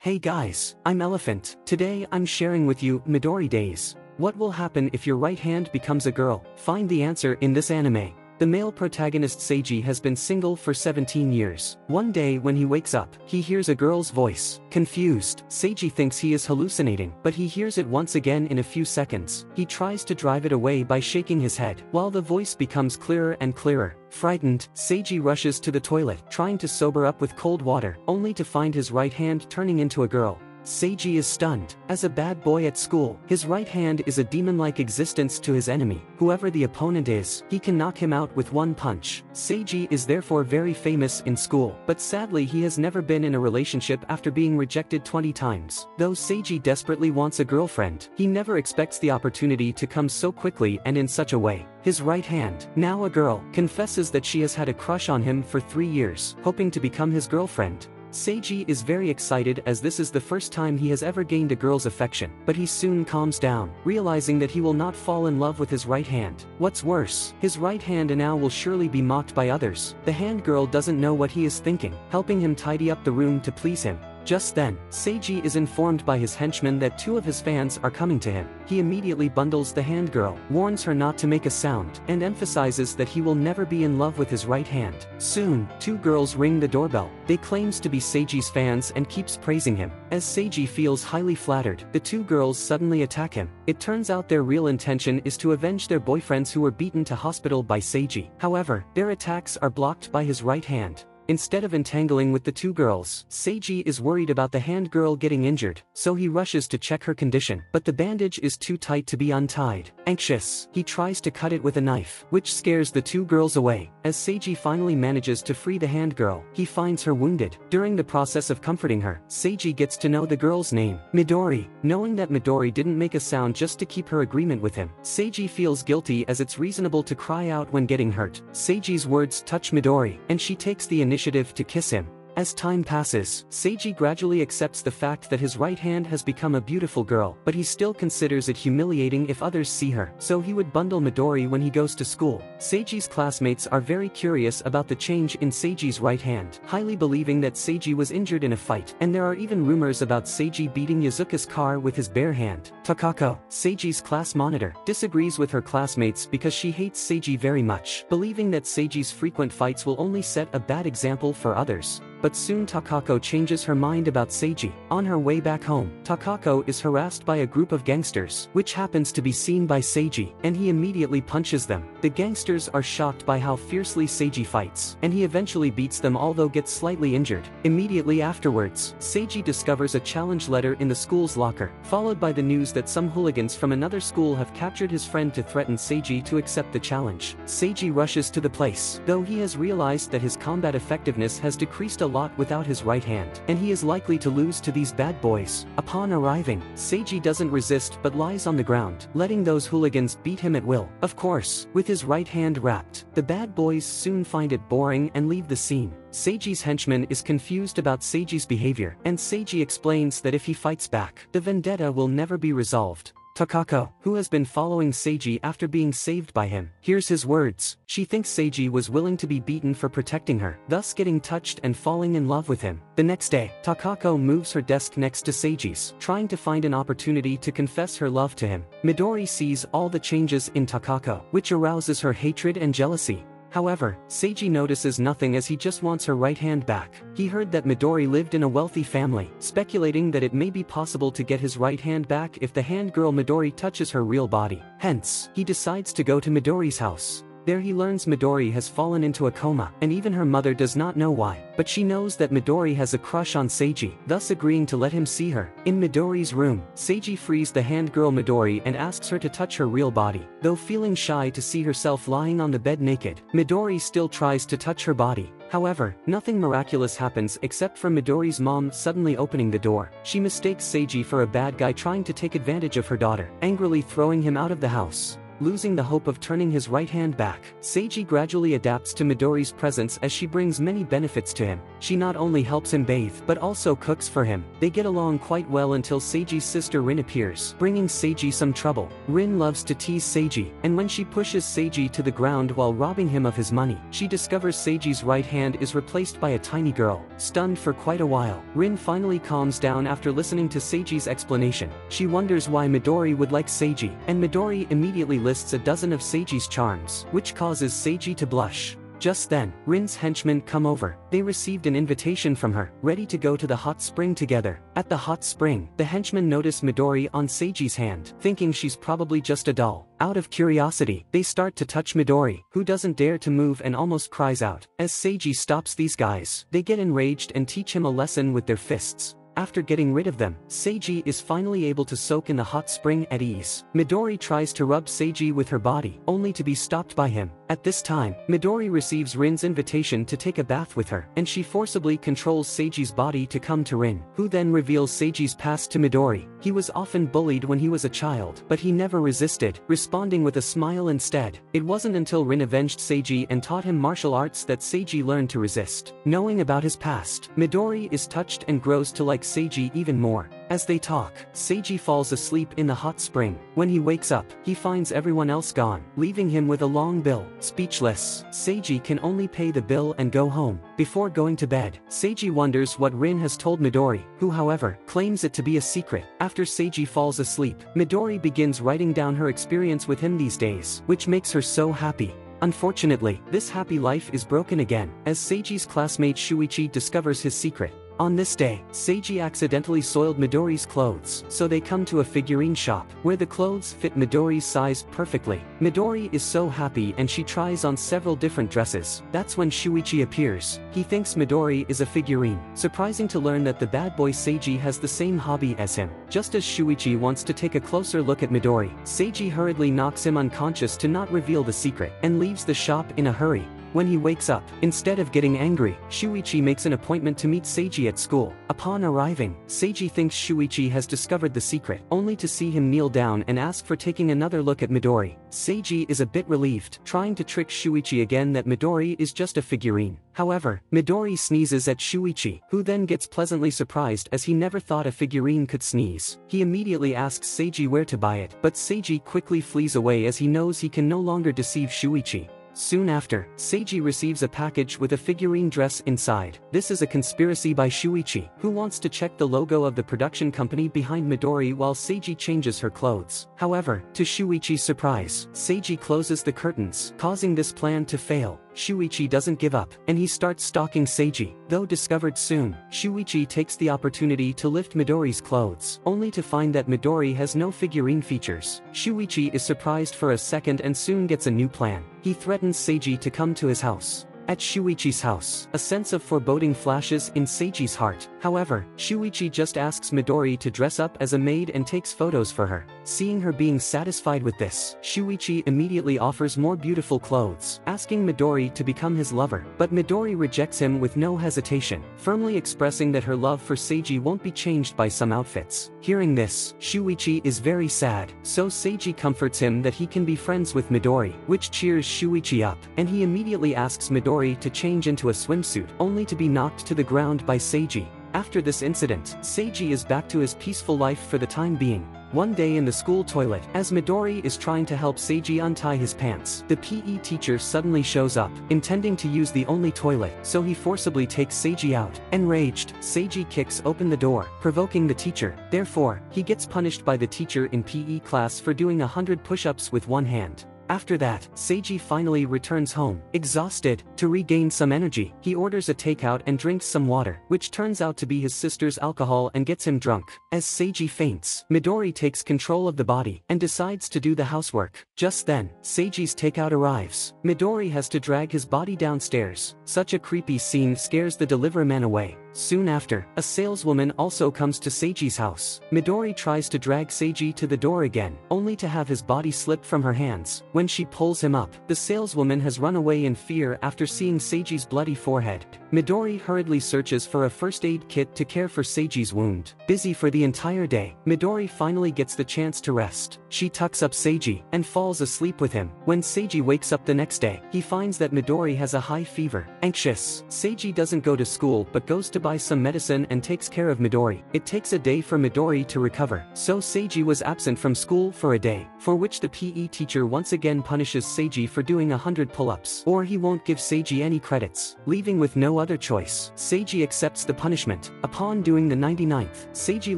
Hey guys, I'm Elephant. Today I'm sharing with you Midori Days. What will happen if your right hand becomes a girl? Find the answer in this anime. The male protagonist Seiji has been single for 17 years. One day when he wakes up, he hears a girl's voice. Confused, Seiji thinks he is hallucinating, but he hears it once again in a few seconds. He tries to drive it away by shaking his head, while the voice becomes clearer and clearer. Frightened, Seiji rushes to the toilet, trying to sober up with cold water, only to find his right hand turning into a girl. Seiji is stunned. As a bad boy at school, his right hand is a demon-like existence to his enemy. Whoever the opponent is, he can knock him out with one punch. Seiji is therefore very famous in school, but sadly he has never been in a relationship after being rejected 20 times. Though Seiji desperately wants a girlfriend, he never expects the opportunity to come so quickly and in such a way. His right hand, now a girl, confesses that she has had a crush on him for 3 years, hoping to become his girlfriend. Seiji is very excited as this is the first time he has ever gained a girl's affection, but he soon calms down, realizing that he will not fall in love with his right hand. What's worse, his right hand now will surely be mocked by others. The hand girl doesn't know what he is thinking, helping him tidy up the room to please him. Just then, Seiji is informed by his henchmen that 2 of his fans are coming to him. He immediately bundles the hand girl, warns her not to make a sound, and emphasizes that he will never be in love with his right hand. Soon, 2 girls ring the doorbell. They claims to be Seiji's fans and keeps praising him. As Seiji feels highly flattered, the 2 girls suddenly attack him. It turns out their real intention is to avenge their boyfriends who were beaten to hospital by Seiji. However, their attacks are blocked by his right hand. Instead of entangling with the 2 girls, Seiji is worried about the hand girl getting injured, so he rushes to check her condition, but the bandage is too tight to be untied. Anxious, he tries to cut it with a knife, which scares the 2 girls away. As Seiji finally manages to free the hand girl, he finds her wounded. During the process of comforting her, Seiji gets to know the girl's name, Midori. Knowing that Midori didn't make a sound just to keep her agreement with him, Seiji feels guilty as it's reasonable to cry out when getting hurt. Seiji's words touch Midori, and she takes the initiative to kiss him. As time passes, Seiji gradually accepts the fact that his right hand has become a beautiful girl, but he still considers it humiliating if others see her, so he would bundle Midori when he goes to school. Seiji's classmates are very curious about the change in Seiji's right hand, highly believing that Seiji was injured in a fight, and there are even rumors about Seiji beating Yazuka's car with his bare hand. Takako, Seiji's class monitor, disagrees with her classmates because she hates Seiji very much, believing that Seiji's frequent fights will only set a bad example for others. But soon Takako changes her mind about Seiji. On her way back home, Takako is harassed by a group of gangsters, which happens to be seen by Seiji, and he immediately punches them. The gangsters are shocked by how fiercely Seiji fights, and he eventually beats them although gets slightly injured. Immediately afterwards, Seiji discovers a challenge letter in the school's locker, followed by the news that some hooligans from another school have captured his friend to threaten Seiji to accept the challenge. Seiji rushes to the place, though he has realized that his combat effectiveness has decreased a lot without his right hand, and he is likely to lose to these bad boys. Upon arriving, Seiji doesn't resist but lies on the ground, letting those hooligans beat him at will. Of course, with his right hand wrapped, the bad boys soon find it boring and leave the scene. Seiji's henchman is confused about Seiji's behavior, and Seiji explains that if he fights back, the vendetta will never be resolved. Takako, who has been following Seiji after being saved by him, hears his words. She thinks Seiji was willing to be beaten for protecting her, thus getting touched and falling in love with him. The next day, Takako moves her desk next to Seiji's, trying to find an opportunity to confess her love to him. Midori sees all the changes in Takako, which arouses her hatred and jealousy. However, Seiji notices nothing as he just wants her right hand back. He heard that Midori lived in a wealthy family, speculating that it may be possible to get his right hand back if the hand girl Midori touches her real body. Hence, he decides to go to Midori's house. There he learns Midori has fallen into a coma, and even her mother does not know why, but she knows that Midori has a crush on Seiji, thus agreeing to let him see her. In Midori's room, Seiji frees the hand girl Midori and asks her to touch her real body. Though feeling shy to see herself lying on the bed naked, Midori still tries to touch her body. However, nothing miraculous happens except for Midori's mom suddenly opening the door. She mistakes Seiji for a bad guy trying to take advantage of her daughter, angrily throwing him out of the house. losing the hope of turning his right hand back. Seiji gradually adapts to Midori's presence as she brings many benefits to him. She not only helps him bathe but also cooks for him. They get along quite well until Seiji's sister Rin appears, bringing Seiji some trouble. Rin loves to tease Seiji, and when she pushes Seiji to the ground while robbing him of his money, she discovers Seiji's right hand is replaced by a tiny girl. Stunned for quite a while, Rin finally calms down after listening to Seiji's explanation. She wonders why Midori would like Seiji, and Midori immediately lists a dozen of Seiji's charms, which causes Seiji to blush. Just then, Rin's henchmen come over. They received an invitation from her, ready to go to the hot spring together. At the hot spring, the henchmen notice Midori on Seiji's hand, thinking she's probably just a doll. Out of curiosity, they start to touch Midori, who doesn't dare to move and almost cries out. As Seiji stops these guys, they get enraged and teach him a lesson with their fists. After getting rid of them, Seiji is finally able to soak in the hot spring at ease. Midori tries to rub Seiji with her body, only to be stopped by him. At this time, Midori receives Rin's invitation to take a bath with her, and she forcibly controls Seiji's body to come to Rin, who then reveals Seiji's past to Midori. He was often bullied when he was a child, but he never resisted, responding with a smile instead. It wasn't until Rin avenged Seiji and taught him martial arts that Seiji learned to resist. Knowing about his past, Midori is touched and grows to like Seiji even more. As they talk, Seiji falls asleep in the hot spring. When he wakes up, he finds everyone else gone, leaving him with a long bill. Speechless, Seiji can only pay the bill and go home. Before going to bed, Seiji wonders what Rin has told Midori, who however, claims it to be a secret. After Seiji falls asleep, Midori begins writing down her experience with him these days, which makes her so happy. Unfortunately, this happy life is broken again, as Seiji's classmate Shuichi discovers his secret. On this day, Seiji accidentally soiled Midori's clothes, so they come to a figurine shop, where the clothes fit Midori's size perfectly. Midori is so happy and she tries on several different dresses. That's when Shuichi appears. He thinks Midori is a figurine, surprising to learn that the bad boy Seiji has the same hobby as him. Just as Shuichi wants to take a closer look at Midori, Seiji hurriedly knocks him unconscious to not reveal the secret, and leaves the shop in a hurry. When he wakes up, instead of getting angry, Shuichi makes an appointment to meet Seiji at school. Upon arriving, Seiji thinks Shuichi has discovered the secret, only to see him kneel down and ask for taking another look at Midori. Seiji is a bit relieved, trying to trick Shuichi again that Midori is just a figurine. However, Midori sneezes at Shuichi, who then gets pleasantly surprised as he never thought a figurine could sneeze. He immediately asks Seiji where to buy it, but Seiji quickly flees away as he knows he can no longer deceive Shuichi. Soon after, Seiji receives a package with a figurine dress inside. This is a conspiracy by Shuichi, who wants to check the logo of the production company behind Midori while Seiji changes her clothes. However, to Shuichi's surprise, Seiji closes the curtains, causing this plan to fail. Shuichi doesn't give up, and he starts stalking Seiji. Though discovered soon, Shuichi takes the opportunity to lift Midori's clothes, only to find that Midori has no figurine features. Shuichi is surprised for a second and soon gets a new plan. He threatens Seiji to come to his house. At Shuichi's house, a sense of foreboding flashes in Seiji's heart. However, Shuichi just asks Midori to dress up as a maid and takes photos for her. Seeing her being satisfied with this, Shuichi immediately offers more beautiful clothes, asking Midori to become his lover. But Midori rejects him with no hesitation, firmly expressing that her love for Seiji won't be changed by some outfits. Hearing this, Shuichi is very sad, so Seiji comforts him that he can be friends with Midori, which cheers Shuichi up, and he immediately asks Midori to change into a swimsuit, only to be knocked to the ground by Seiji. After this incident, Seiji is back to his peaceful life for the time being. One day in the school toilet, as Midori is trying to help Seiji untie his pants, the PE teacher suddenly shows up, intending to use the only toilet, so he forcibly takes Seiji out. Enraged, Seiji kicks open the door, provoking the teacher. Therefore, he gets punished by the teacher in PE class for doing 100 push-ups with one hand. After that, Seiji finally returns home, exhausted. To regain some energy, he orders a takeout and drinks some water, which turns out to be his sister's alcohol and gets him drunk. As Seiji faints, Midori takes control of the body and decides to do the housework. Just then, Seiji's takeout arrives. Midori has to drag his body downstairs. Such a creepy scene scares the delivery man away. Soon after, a saleswoman also comes to Seiji's house. Midori tries to drag Seiji to the door again, only to have his body slip from her hands. When she pulls him up, the saleswoman has run away in fear after seeing Seiji's bloody forehead. Midori hurriedly searches for a first aid kit to care for Seiji's wound. Busy for the entire day, Midori finally gets the chance to rest. She tucks up Seiji and falls asleep with him. When Seiji wakes up the next day, he finds that Midori has a high fever. Anxious, Seiji doesn't go to school but goes to buy some medicine and takes care of Midori. It takes a day for Midori to recover, so Seiji was absent from school for a day, for which the PE teacher once again punishes Seiji for doing 100 pull-ups, or he won't give Seiji any credits. Leaving with no other choice, Seiji accepts the punishment. Upon doing the 99th, Seiji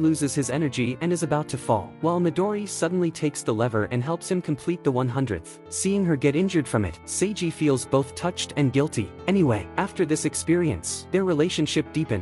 loses his energy and is about to fall, while Midori suddenly takes the lever and helps him complete the 100th. Seeing her get injured from it, Seiji feels both touched and guilty. Anyway, after this experience, their relationship deepens.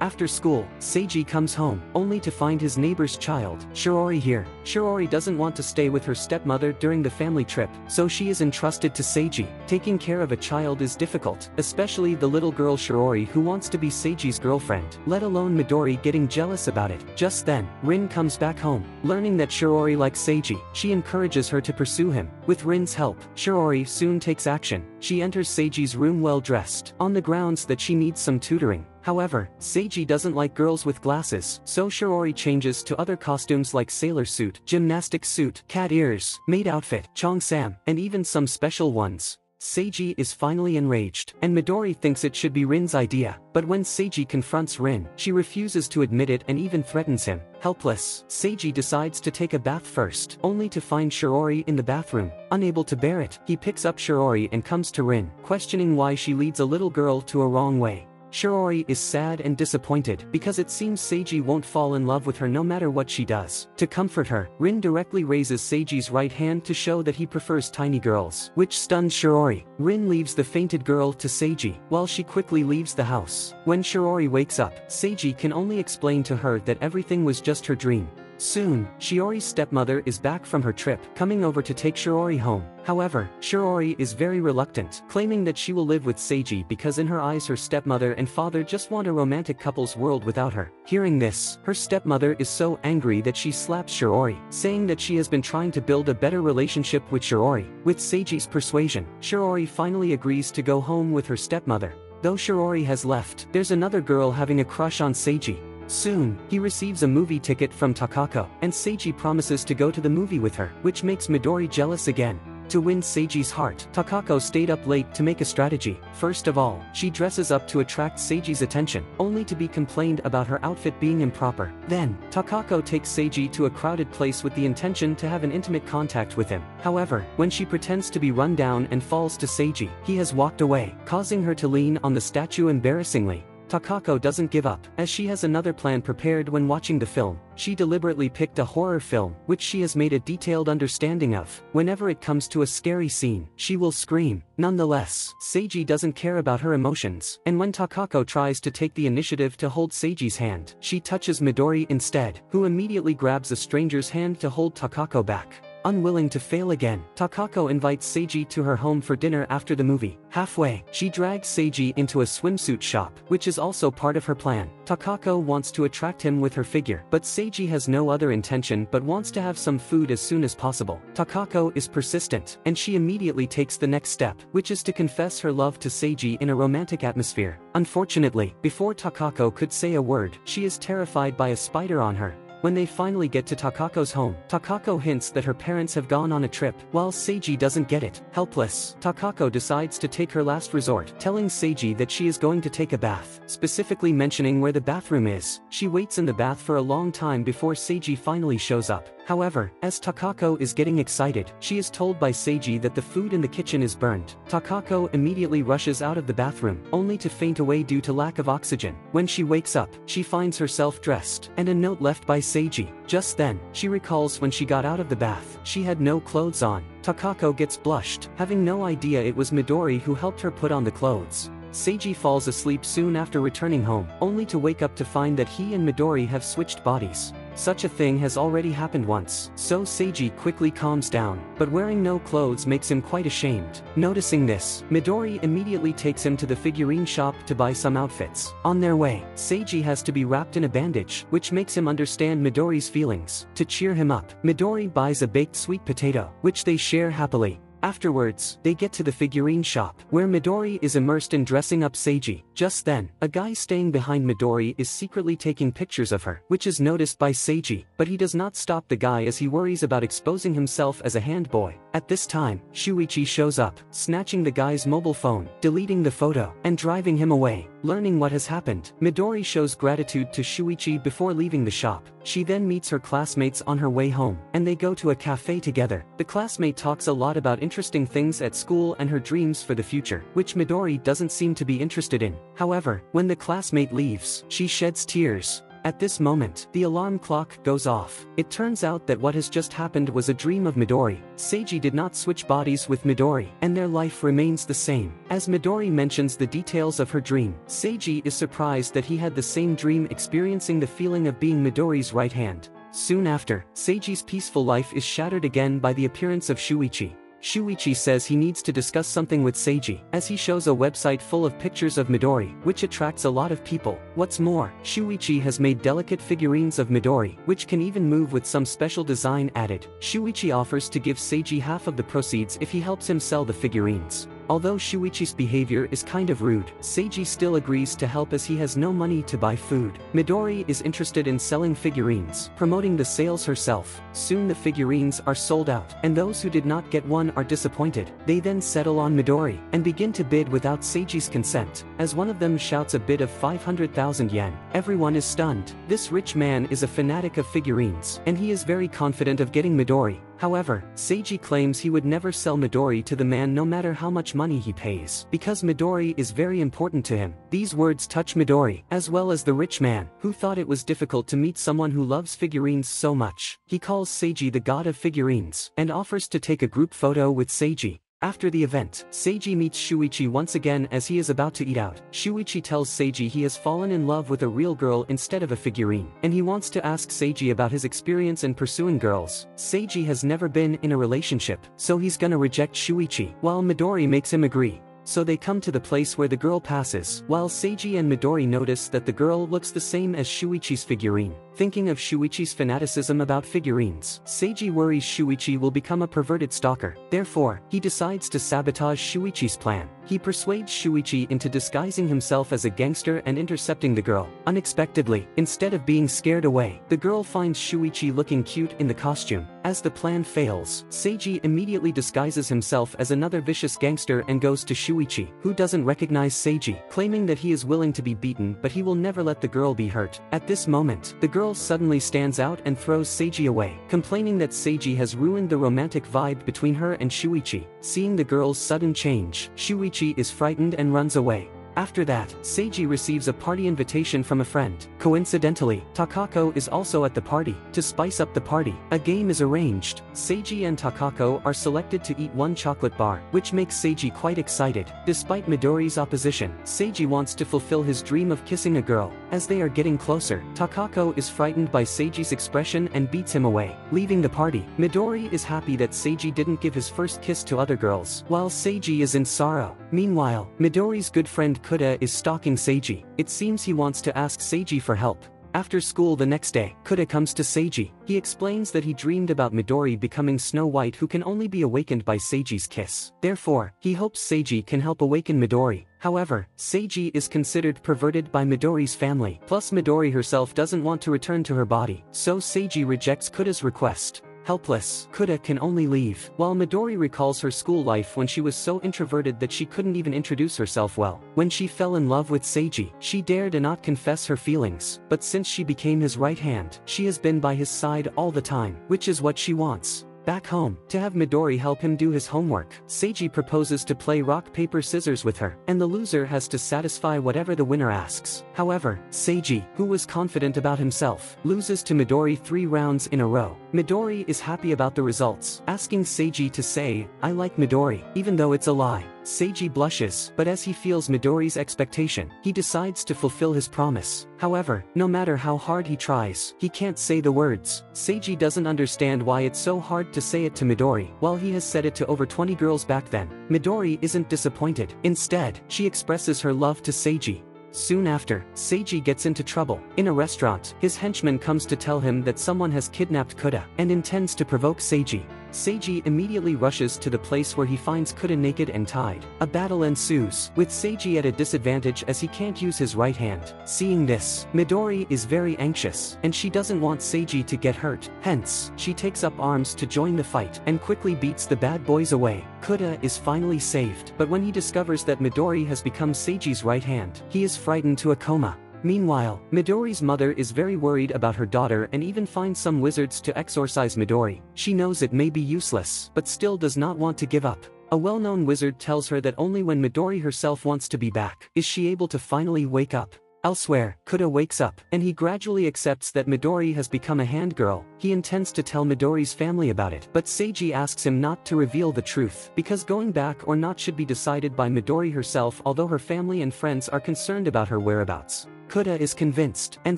After school, Seiji comes home, only to find his neighbor's child, Shirori, here. Shirori doesn't want to stay with her stepmother during the family trip, so she is entrusted to Seiji. Taking care of a child is difficult, especially the little girl Shirori who wants to be Seiji's girlfriend, let alone Midori getting jealous about it. Just then, Rin comes back home. Learning that Shirori likes Seiji, she encourages her to pursue him. With Rin's help, Shirori soon takes action. She enters Seiji's room well dressed, on the grounds that she needs some tutoring. However, Seiji doesn't like girls with glasses, so Shirori changes to other costumes like sailor suit, gymnastic suit, cat ears, maid outfit, cheongsam, and even some special ones. Seiji is finally enraged, and Midori thinks it should be Rin's idea, but when Seiji confronts Rin, she refuses to admit it and even threatens him. Helpless, Seiji decides to take a bath first, only to find Shirori in the bathroom. Unable to bear it, he picks up Shirori and comes to Rin, questioning why she leads a little girl to a wrong way. Shirori is sad and disappointed because it seems Seiji won't fall in love with her no matter what she does. To comfort her, Rin directly raises Seiji's right hand to show that he prefers tiny girls, which stuns Shirori. Rin leaves the fainted girl to Seiji, while she quickly leaves the house. When Shirori wakes up, Seiji can only explain to her that everything was just her dream. Soon, Shiori's stepmother is back from her trip, coming over to take Shirori home. However, Shirori is very reluctant, claiming that she will live with Seiji because in her eyes her stepmother and father just want a romantic couple's world without her. Hearing this, her stepmother is so angry that she slaps Shirori, saying that she has been trying to build a better relationship with Shirori. With Seiji's persuasion, Shirori finally agrees to go home with her stepmother. Though Shirori has left, there's another girl having a crush on Seiji. Soon, he receives a movie ticket from Takako, and Seiji promises to go to the movie with her, which makes Midori jealous again. To win Seiji's heart, Takako stayed up late to make a strategy. First of all, she dresses up to attract Seiji's attention, only to be complained about her outfit being improper. Then, Takako takes Seiji to a crowded place with the intention to have an intimate contact with him. However, when she pretends to be run down and falls to Seiji, he has walked away, causing her to lean on the statue embarrassingly. Takako doesn't give up, as she has another plan prepared when watching the film. She deliberately picked a horror film, which she has made a detailed understanding of. Whenever it comes to a scary scene, she will scream. Nonetheless, Seiji doesn't care about her emotions, and when Takako tries to take the initiative to hold Seiji's hand, she touches Midori instead, who immediately grabs a stranger's hand to hold Takako back. Unwilling to fail again, Takako invites Seiji to her home for dinner after the movie. Halfway, she drags Seiji into a swimsuit shop, which is also part of her plan. Takako wants to attract him with her figure, but Seiji has no other intention but wants to have some food as soon as possible. Takako is persistent, and she immediately takes the next step, which is to confess her love to Seiji in a romantic atmosphere. Unfortunately, before Takako could say a word, she is terrified by a spider on her. When they finally get to Takako's home, Takako hints that her parents have gone on a trip, while Seiji doesn't get it. Helpless, Takako decides to take her last resort, telling Seiji that she is going to take a bath, specifically mentioning where the bathroom is. She waits in the bath for a long time before Seiji finally shows up. However, as Takako is getting excited, she is told by Seiji that the food in the kitchen is burned. Takako immediately rushes out of the bathroom, only to faint away due to lack of oxygen. When she wakes up, she finds herself dressed, and a note left by Seiji. Just then, she recalls when she got out of the bath, she had no clothes on. Takako gets blushed, having no idea it was Midori who helped her put on the clothes. Seiji falls asleep soon after returning home, only to wake up to find that he and Midori have switched bodies. Such a thing has already happened once, so Seiji quickly calms down, but wearing no clothes makes him quite ashamed. Noticing this, Midori immediately takes him to the figurine shop to buy some outfits. On their way, Seiji has to be wrapped in a bandage, which makes him understand Midori's feelings. To cheer him up, Midori buys a baked sweet potato, which they share happily. Afterwards, they get to the figurine shop, where Midori is immersed in dressing up Seiji. Just then, a guy staying behind Midori is secretly taking pictures of her, which is noticed by Seiji, but he does not stop the guy as he worries about exposing himself as a handboy. At this time, Shuichi shows up, snatching the guy's mobile phone, deleting the photo, and driving him away. Learning what has happened, Midori shows gratitude to Shuichi before leaving the shop. She then meets her classmates on her way home, and they go to a cafe together. The classmate talks a lot about interesting things at school and her dreams for the future, which Midori doesn't seem to be interested in. However, when the classmate leaves, she sheds tears. At this moment, the alarm clock goes off. It turns out that what has just happened was a dream of Midori. Seiji did not switch bodies with Midori, and their life remains the same. As Midori mentions the details of her dream, Seiji is surprised that he had the same dream, experiencing the feeling of being Midori's right hand. Soon after, Seiji's peaceful life is shattered again by the appearance of Shuichi. Shuichi says he needs to discuss something with Seiji, as he shows a website full of pictures of Midori, which attracts a lot of people. What's more, Shuichi has made delicate figurines of Midori, which can even move with some special design added. Shuichi offers to give Seiji half of the proceeds if he helps him sell the figurines. Although Shuichi's behavior is kind of rude, Seiji still agrees to help as he has no money to buy food. Midori is interested in selling figurines, promoting the sales herself. Soon the figurines are sold out, and those who did not get one are disappointed. They then settle on Midori, and begin to bid without Seiji's consent. As one of them shouts a bid of 500,000 yen, everyone is stunned. This rich man is a fanatic of figurines, and he is very confident of getting Midori. However, Seiji claims he would never sell Midori to the man no matter how much money he pays, because Midori is very important to him. These words touch Midori, as well as the rich man, who thought it was difficult to meet someone who loves figurines so much. He calls Seiji the god of figurines, and offers to take a group photo with Seiji. After the event, Seiji meets Shuichi once again as he is about to eat out. Shuichi tells Seiji he has fallen in love with a real girl instead of a figurine, and he wants to ask Seiji about his experience in pursuing girls. Seiji has never been in a relationship, so he's gonna reject Shuichi, while Midori makes him agree. So they come to the place where the girl passes, while Seiji and Midori notice that the girl looks the same as Shuichi's figurine. Thinking of Shuichi's fanaticism about figurines, Seiji worries Shuichi will become a perverted stalker. Therefore, he decides to sabotage Shuichi's plan. He persuades Shuichi into disguising himself as a gangster and intercepting the girl. Unexpectedly, instead of being scared away, the girl finds Shuichi looking cute in the costume. As the plan fails, Seiji immediately disguises himself as another vicious gangster and goes to Shuichi, who doesn't recognize Seiji, claiming that he is willing to be beaten but he will never let the girl be hurt. At this moment, the girl suddenly stands out and throws Seiji away, complaining that Seiji has ruined the romantic vibe between her and Shuichi. Seeing the girl's sudden change, Shuichi is frightened and runs away. After that, Seiji receives a party invitation from a friend. Coincidentally, Takako is also at the party. To spice up the party, a game is arranged. Seiji and Takako are selected to eat one chocolate bar, which makes Seiji quite excited. Despite Midori's opposition, Seiji wants to fulfill his dream of kissing a girl. As they are getting closer, Takako is frightened by Seiji's expression and beats him away. Leaving the party, Midori is happy that Seiji didn't give his first kiss to other girls, while Seiji is in sorrow. Meanwhile, Midori's good friend Kuda is stalking Seiji. It seems he wants to ask Seiji for help. After school the next day, Kuda comes to Seiji. He explains that he dreamed about Midori becoming Snow White, who can only be awakened by Seiji's kiss. Therefore, he hopes Seiji can help awaken Midori. However, Seiji is considered perverted by Midori's family. Plus Midori herself doesn't want to return to her body, so Seiji rejects Kuda's request. Helpless, Kuda can only leave, while Midori recalls her school life when she was so introverted that she couldn't even introduce herself well. When she fell in love with Seiji, she dared to not confess her feelings, but since she became his right hand, she has been by his side all the time, which is what she wants. Back home, to have Midori help him do his homework, Seiji proposes to play rock paper scissors with her, and the loser has to satisfy whatever the winner asks. However, Seiji, who was confident about himself, loses to Midori 3 rounds in a row. Midori is happy about the results, asking Seiji to say, "I like Midori," even though it's a lie. Seiji blushes, but as he feels Midori's expectation, he decides to fulfill his promise. However, no matter how hard he tries, he can't say the words. Seiji doesn't understand why it's so hard to say it to Midori, while he has said it to over 20 girls back then. Midori isn't disappointed. Instead, she expresses her love to Seiji. Soon after, Seiji gets into trouble. In a restaurant, his henchman comes to tell him that someone has kidnapped Kuda and intends to provoke Seiji. Seiji immediately rushes to the place where he finds Kuda naked and tied. A battle ensues, with Seiji at a disadvantage as he can't use his right hand. Seeing this, Midori is very anxious, and she doesn't want Seiji to get hurt. Hence, she takes up arms to join the fight and quickly beats the bad boys away. Kuda is finally saved, but when he discovers that Midori has become Seiji's right hand, he is frightened to a coma. Meanwhile, Midori's mother is very worried about her daughter and even finds some wizards to exorcise Midori. She knows it may be useless, but still does not want to give up. A well-known wizard tells her that only when Midori herself wants to be back is she able to finally wake up. Elsewhere, Kuda wakes up, and he gradually accepts that Midori has become a hand girl. He intends to tell Midori's family about it, but Seiji asks him not to reveal the truth, because going back or not should be decided by Midori herself, although her family and friends are concerned about her whereabouts. Kuda is convinced, and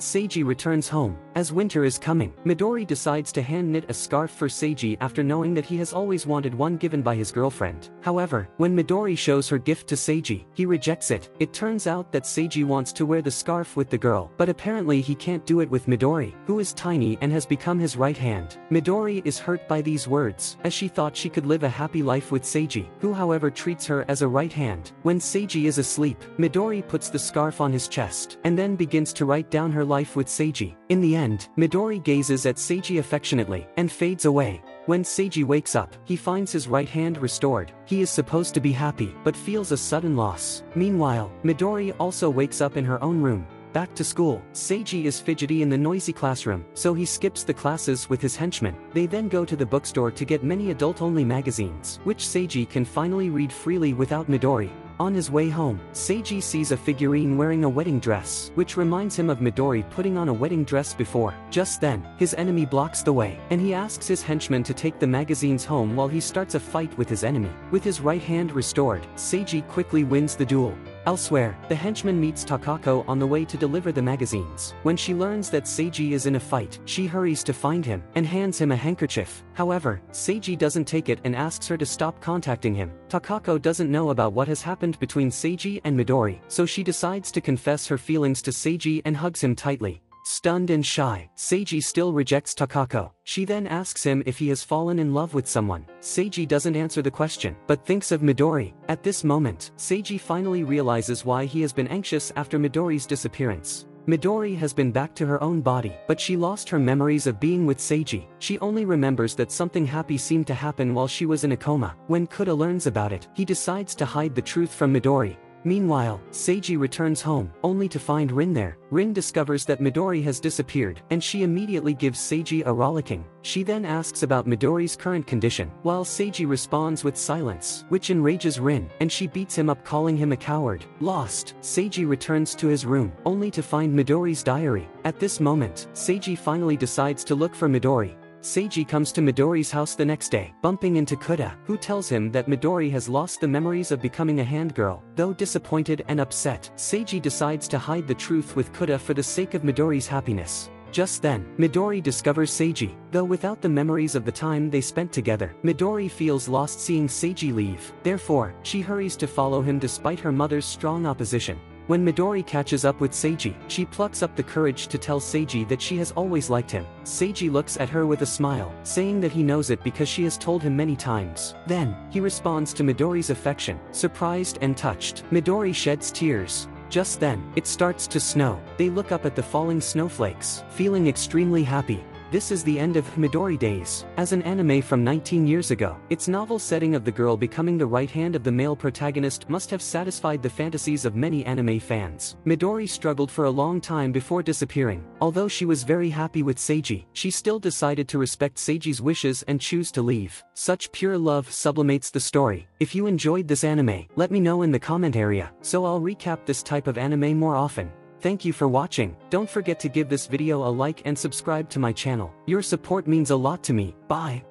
Seiji returns home. As winter is coming, Midori decides to hand-knit a scarf for Seiji after knowing that he has always wanted one given by his girlfriend. However, when Midori shows her gift to Seiji, he rejects it. It turns out that Seiji wants to wear the scarf with the girl, but apparently he can't do it with Midori, who is tiny and has become his right hand. Midori is hurt by these words, as she thought she could live a happy life with Seiji, who however treats her as a right hand. When Seiji is asleep, Midori puts the scarf on his chest, and then begins to write down her life with Seiji. In the end, Midori gazes at Seiji affectionately, and fades away. When Seiji wakes up, he finds his right hand restored. He is supposed to be happy, but feels a sudden loss. Meanwhile, Midori also wakes up in her own room. Back to school, Seiji is fidgety in the noisy classroom, so he skips the classes with his henchmen. They then go to the bookstore to get many adult-only magazines, which Seiji can finally read freely without Midori. On his way home, Seiji sees a figurine wearing a wedding dress, which reminds him of Midori putting on a wedding dress before. Just then, his enemy blocks the way, and he asks his henchmen to take the magazines home while he starts a fight with his enemy. With his right hand restored, Seiji quickly wins the duel. Elsewhere, the henchman meets Takako on the way to deliver the magazines. When she learns that Seiji is in a fight, she hurries to find him, and hands him a handkerchief. However, Seiji doesn't take it and asks her to stop contacting him. Takako doesn't know about what has happened between Seiji and Midori, so she decides to confess her feelings to Seiji and hugs him tightly. Stunned and shy, Seiji still rejects Takako. She then asks him if he has fallen in love with someone. Seiji doesn't answer the question, but thinks of Midori. At this moment, Seiji finally realizes why he has been anxious after Midori's disappearance. Midori has been back to her own body, but she lost her memories of being with Seiji. She only remembers that something happy seemed to happen while she was in a coma. When Kuda learns about it, he decides to hide the truth from Midori. Meanwhile, Seiji returns home, only to find Rin there. Rin discovers that Midori has disappeared, and she immediately gives Seiji a rollicking. She then asks about Midori's current condition, while Seiji responds with silence, which enrages Rin, and she beats him up calling him a coward. Lost, Seiji returns to his room, only to find Midori's diary. At this moment, Seiji finally decides to look for Midori. Seiji comes to Midori's house the next day, bumping into Kuda, who tells him that Midori has lost the memories of becoming a hand girl. Though disappointed and upset, Seiji decides to hide the truth with Kuda for the sake of Midori's happiness. Just then, Midori discovers Seiji. Though without the memories of the time they spent together, Midori feels lost seeing Seiji leave. Therefore, she hurries to follow him despite her mother's strong opposition. When Midori catches up with Seiji, she plucks up the courage to tell Seiji that she has always liked him. Seiji looks at her with a smile, saying that he knows it because she has told him many times. Then, he responds to Midori's affection, surprised and touched. Midori sheds tears. Just then, it starts to snow. They look up at the falling snowflakes, feeling extremely happy. This is the end of Midori Days. As an anime from 19 years ago, its novel setting of the girl becoming the right hand of the male protagonist must have satisfied the fantasies of many anime fans. Midori struggled for a long time before disappearing. Although she was very happy with Seiji, she still decided to respect Seiji's wishes and choose to leave. Such pure love sublimates the story. If you enjoyed this anime, let me know in the comment area, so I'll recap this type of anime more often. Thank you for watching. Don't forget to give this video a like and subscribe to my channel. Your support means a lot to me. Bye.